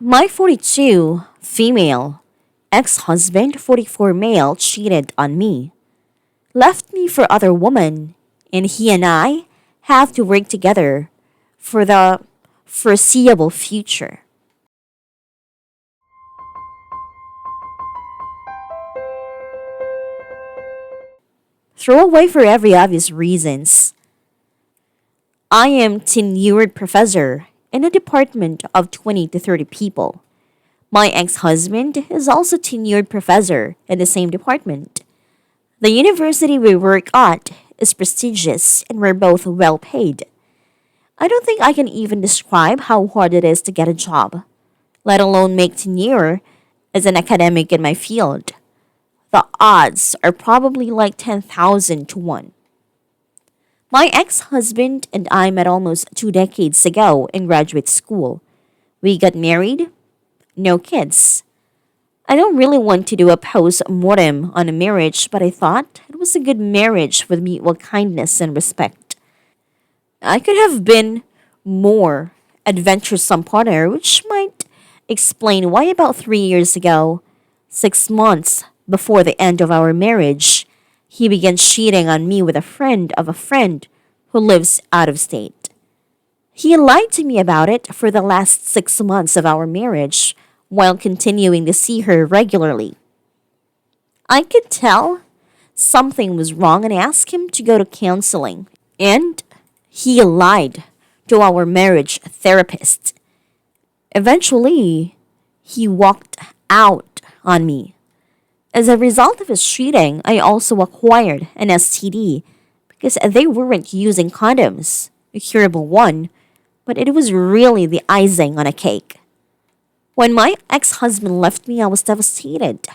My 42 female ex-husband, 44 male, cheated on me, left me for other woman, and he and I have to work together for the foreseeable future. Throw away for every obvious reasons. I am tenured professor in a department of 20 to 30 people. My ex-husband is also tenured professor in the same department. The university we work at is prestigious and we're both well paid. I don't think I can even describe how hard it is to get a job, let alone make tenure as an academic in my field. The odds are probably like 10,000 to 1. My ex husband and I met almost 2 decades ago in graduate school. We got married, no kids. I don't really want to do a post mortem on a marriage, but I thought it was a good marriage with mutual kindness and respect. I could have been more adventuresome partner, which might explain why about 3 years ago, 6 months before the end of our marriage, he began cheating on me with a friend of a friend who lives out of state. He lied to me about it for the last 6 months of our marriage while continuing to see her regularly. I could tell something was wrong and asked him to go to counseling. And he lied to our marriage therapist. Eventually, he walked out on me. As a result of his cheating, I also acquired an STD because they weren't using condoms, a curable one, but it was really the icing on a cake. When my ex-husband left me, I was devastated.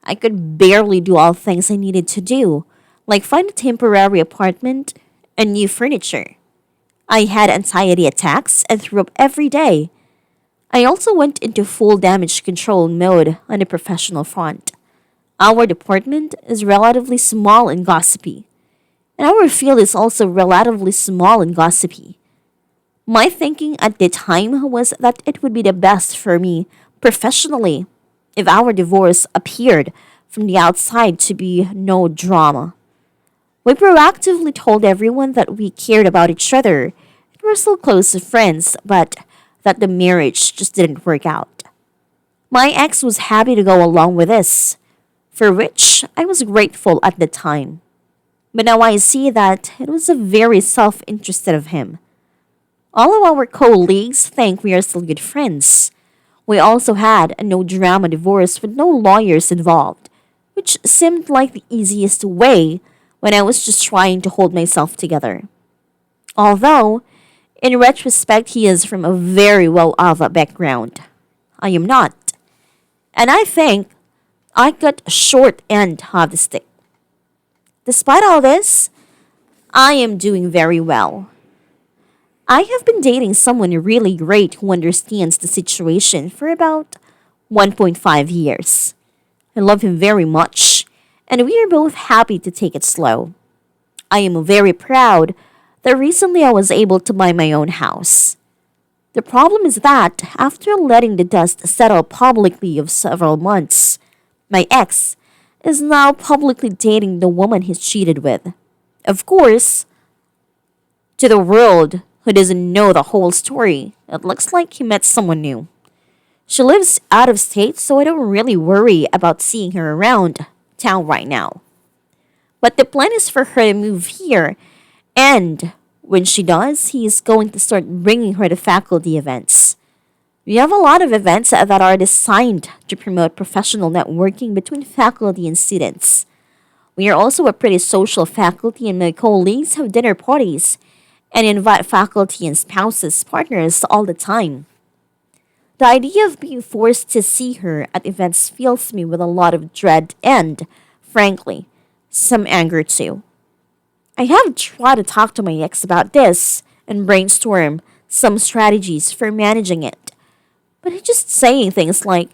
I could barely do all things I needed to do, like find a temporary apartment and new furniture. I had anxiety attacks and threw up every day. I also went into full damage control mode on the professional front. Our department is relatively small and gossipy, and our field is also relatively small and gossipy. My thinking at the time was that it would be the best for me professionally if our divorce appeared from the outside to be no drama. We proactively told everyone that we cared about each other and were still close friends, but that the marriage just didn't work out. My ex was happy to go along with this, for which I was grateful at the time. But now I see that it was a very self-interested of him. All of our colleagues think we are still good friends. We also had a no drama divorce with no lawyers involved, which seemed like the easiest way when I was just trying to hold myself together. Although, in retrospect, he is from a very well off background. I am not. And I think I got a short end of the stick. Despite all this, I am doing very well. I have been dating someone really great who understands the situation for about 1.5 years. I love him very much, and we are both happy to take it slow. I am very proud that recently I was able to buy my own house. The problem is that after letting the dust settle publicly of several months, my ex is now publicly dating the woman he's cheated with. Of course, to the world who doesn't know the whole story, it looks like he met someone new. She lives out of state, so I don't really worry about seeing her around town right now. But the plan is for her to move here, and when she does, he is going to start bringing her to faculty events. We have a lot of events that are designed to promote professional networking between faculty and students. We are also a pretty social faculty, and my colleagues have dinner parties and invite faculty and spouses, partners all the time. The idea of being forced to see her at events fills me with a lot of dread and, frankly, some anger too. I have tried to talk to my ex about this and brainstorm some strategies for managing it, but he's just saying things like,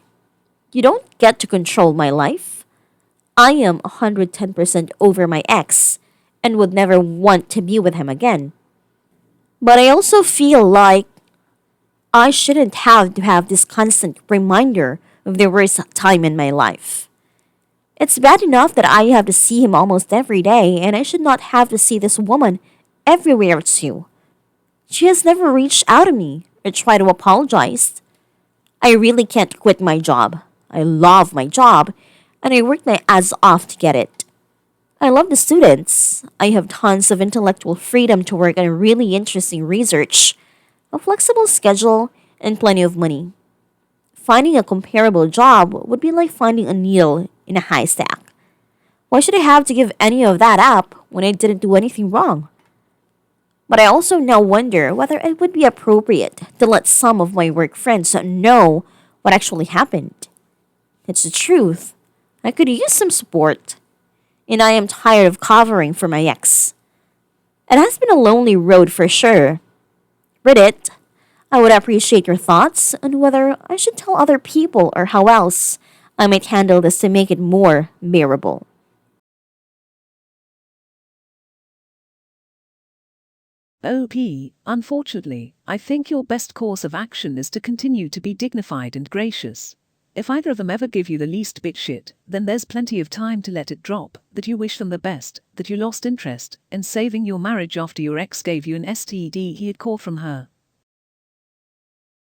"You don't get to control my life. I am 110% over my ex and would never want to be with him again." But I also feel like I shouldn't have to have this constant reminder of the worst time in my life. It's bad enough that I have to see him almost every day, and I should not have to see this woman everywhere too. She has never reached out to me or tried to apologize. I really can't quit my job. I love my job, and I work my ass off to get it. I love the students. I have tons of intellectual freedom to work on really interesting research, a flexible schedule, and plenty of money. Finding a comparable job would be like finding a needle in a haystack. Why should I have to give any of that up when I didn't do anything wrong? But I also now wonder whether it would be appropriate to let some of my work friends know what actually happened. It's the truth. I could use some support, and I am tired of covering for my ex. It has been a lonely road for sure. Reddit, I would appreciate your thoughts on whether I should tell other people or how else I might handle this to make it more bearable. OP, unfortunately, I think your best course of action is to continue to be dignified and gracious. If either of them ever give you the least bit shit, then there's plenty of time to let it drop, that you wish them the best, that you lost interest in saving your marriage after your ex gave you an STD he had caught from her.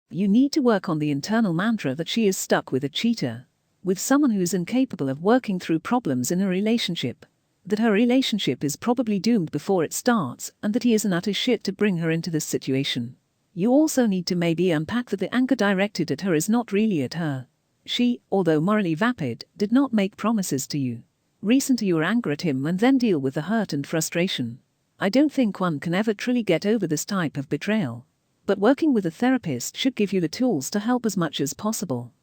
You need to work on the internal mantra that she is stuck with a cheater, with someone who is incapable of working through problems in a relationship, that her relationship is probably doomed before it starts, and that he is an utter shit to bring her into this situation. You also need to maybe unpack that the anger directed at her is not really at her. She, although morally vapid, did not make promises to you. Listen to your anger at him and then deal with the hurt and frustration. I don't think one can ever truly get over this type of betrayal. But working with a therapist should give you the tools to help as much as possible.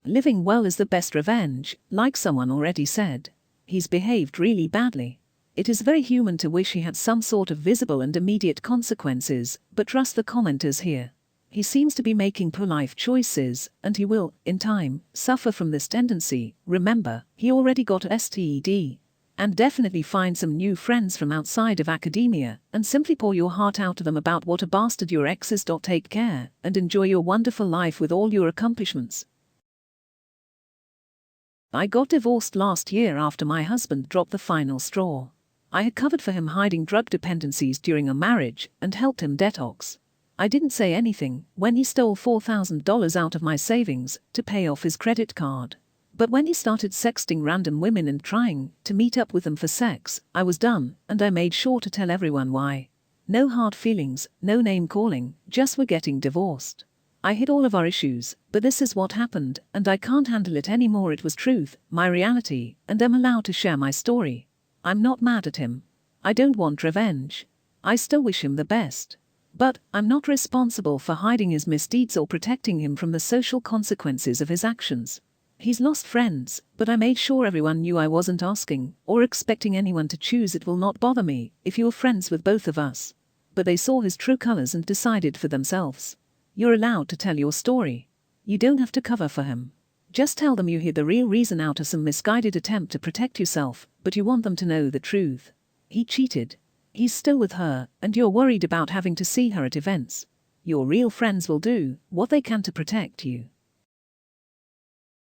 Living well is the best revenge, like someone already said. He's behaved really badly. It is very human to wish he had some sort of visible and immediate consequences, but trust the commenters here. He seems to be making poor life choices, and he will, in time, suffer from this tendency. Remember, he already got a STD. And definitely find some new friends from outside of academia, and simply pour your heart out to them about what a bastard your ex is. Take care, and enjoy your wonderful life with all your accomplishments. I got divorced last year after my husband dropped the final straw. I had covered for him hiding drug dependencies during a marriage, and helped him detox. I didn't say anything when he stole $4,000 out of my savings to pay off his credit card. But when he started sexting random women and trying to meet up with them for sex, I was done, and I made sure to tell everyone why. No hard feelings, no name calling, just we're getting divorced. I hid all of our issues, but this is what happened, and I can't handle it anymore. It was truth, my reality, and I'm allowed to share my story. I'm not mad at him. I don't want revenge. I still wish him the best. But I'm not responsible for hiding his misdeeds or protecting him from the social consequences of his actions. He's lost friends, but I made sure everyone knew I wasn't asking or expecting anyone to choose. It will not bother me if you were friends with both of us. But they saw his true colors and decided for themselves. You're allowed to tell your story. You don't have to cover for him. Just tell them you hid the real reason out of some misguided attempt to protect yourself, but you want them to know the truth. He cheated. He's still with her, and you're worried about having to see her at events. Your real friends will do what they can to protect you.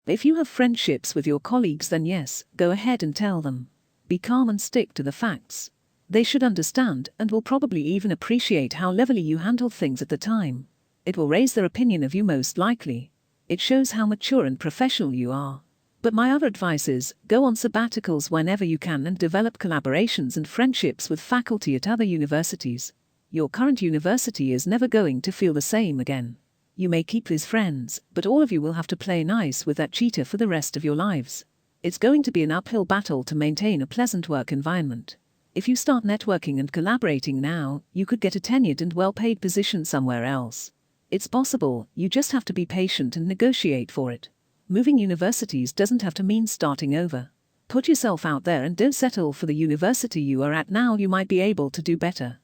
If you have friendships with your colleagues, then yes, go ahead and tell them. Be calm and stick to the facts. They should understand and will probably even appreciate how cleverly you handled things at the time. It will raise their opinion of you most likely. It shows how mature and professional you are. But my other advice is, go on sabbaticals whenever you can and develop collaborations and friendships with faculty at other universities. Your current university is never going to feel the same again. You may keep these friends, but all of you will have to play nice with that cheater for the rest of your lives. It's going to be an uphill battle to maintain a pleasant work environment. If you start networking and collaborating now, you could get a tenured and well-paid position somewhere else. It's possible, you just have to be patient and negotiate for it. Moving universities doesn't have to mean starting over. Put yourself out there and don't settle for the university you are at now. You might be able to do better.